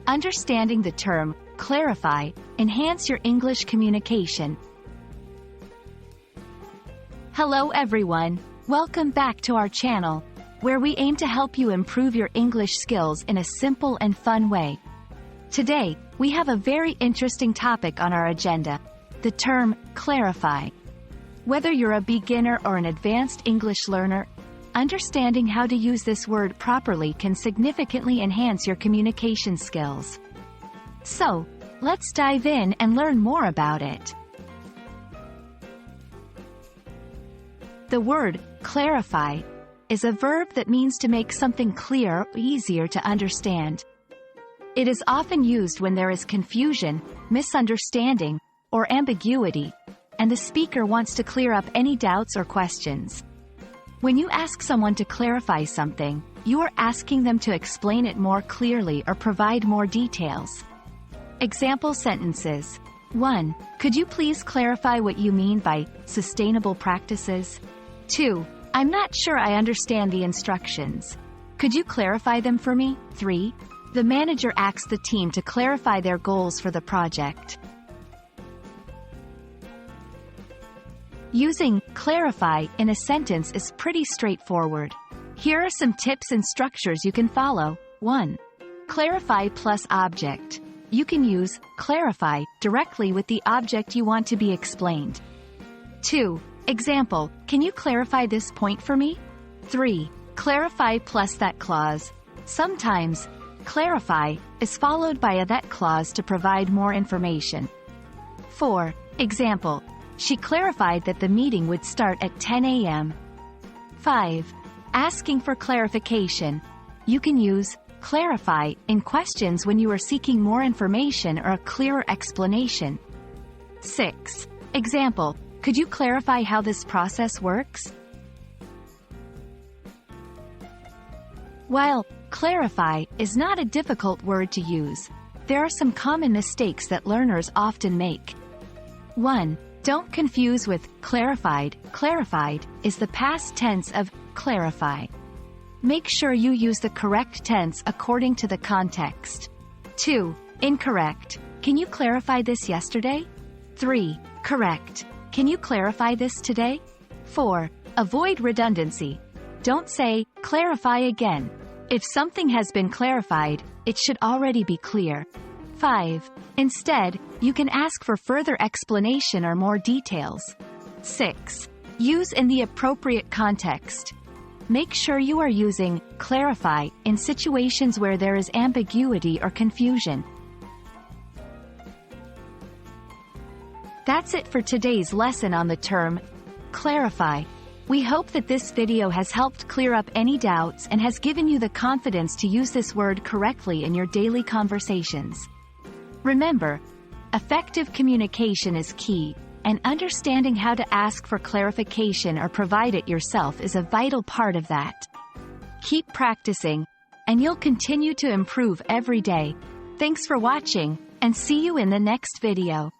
understanding the term clarify, enhance your English communication. Hello everyone, welcome back to our channel, where we aim to help you improve your English skills in a simple and fun way. Today, we have a very interesting topic on our agenda, the term clarify. Whether you're a beginner or an advanced English learner, understanding how to use this word properly can significantly enhance your communication skills. So, let's dive in and learn more about it. The word clarify is a verb that means to make something clear or easier to understand. It is often used when there is confusion, misunderstanding, or ambiguity, and the speaker wants to clear up any doubts or questions. When you ask someone to clarify something, you are asking them to explain it more clearly or provide more details. Example sentences. 1. Could you please clarify what you mean by sustainable practices? 2. I'm not sure I understand the instructions. Could you clarify them for me? 3. The manager asks the team to clarify their goals for the project. Using clarify in a sentence is pretty straightforward. Here are some tips and structures you can follow. 1. Clarify plus object. You can use clarify directly with the object you want to be explained. 2. Example, can you clarify this point for me? 3. Clarify plus that clause. Sometimes, clarify is followed by a that clause to provide more information. 4. Example, she clarified that the meeting would start at 10 a.m. 5. Asking for clarification. You can use clarify in questions when you are seeking more information or a clearer explanation. 6. Example, could you clarify how this process works? While clarify is not a difficult word to use, there are some common mistakes that learners often make. 1. Don't confuse with clarified. Clarified is the past tense of clarify. Make sure you use the correct tense according to the context. 2. Incorrect. Can you clarify this yesterday? 3. Correct. Can you clarify this today? 4. Avoid redundancy. Don't say, clarify again. If something has been clarified, it should already be clear. 5. Instead, you can ask for further explanation or more details. 6. Use in the appropriate context. Make sure you are using clarify in situations where there is ambiguity or confusion. That's it for today's lesson on the term clarify. We hope that this video has helped clear up any doubts and has given you the confidence to use this word correctly in your daily conversations. Remember, effective communication is key, and understanding how to ask for clarification or provide it yourself is a vital part of that. Keep practicing, and you'll continue to improve every day. Thanks for watching, and see you in the next video.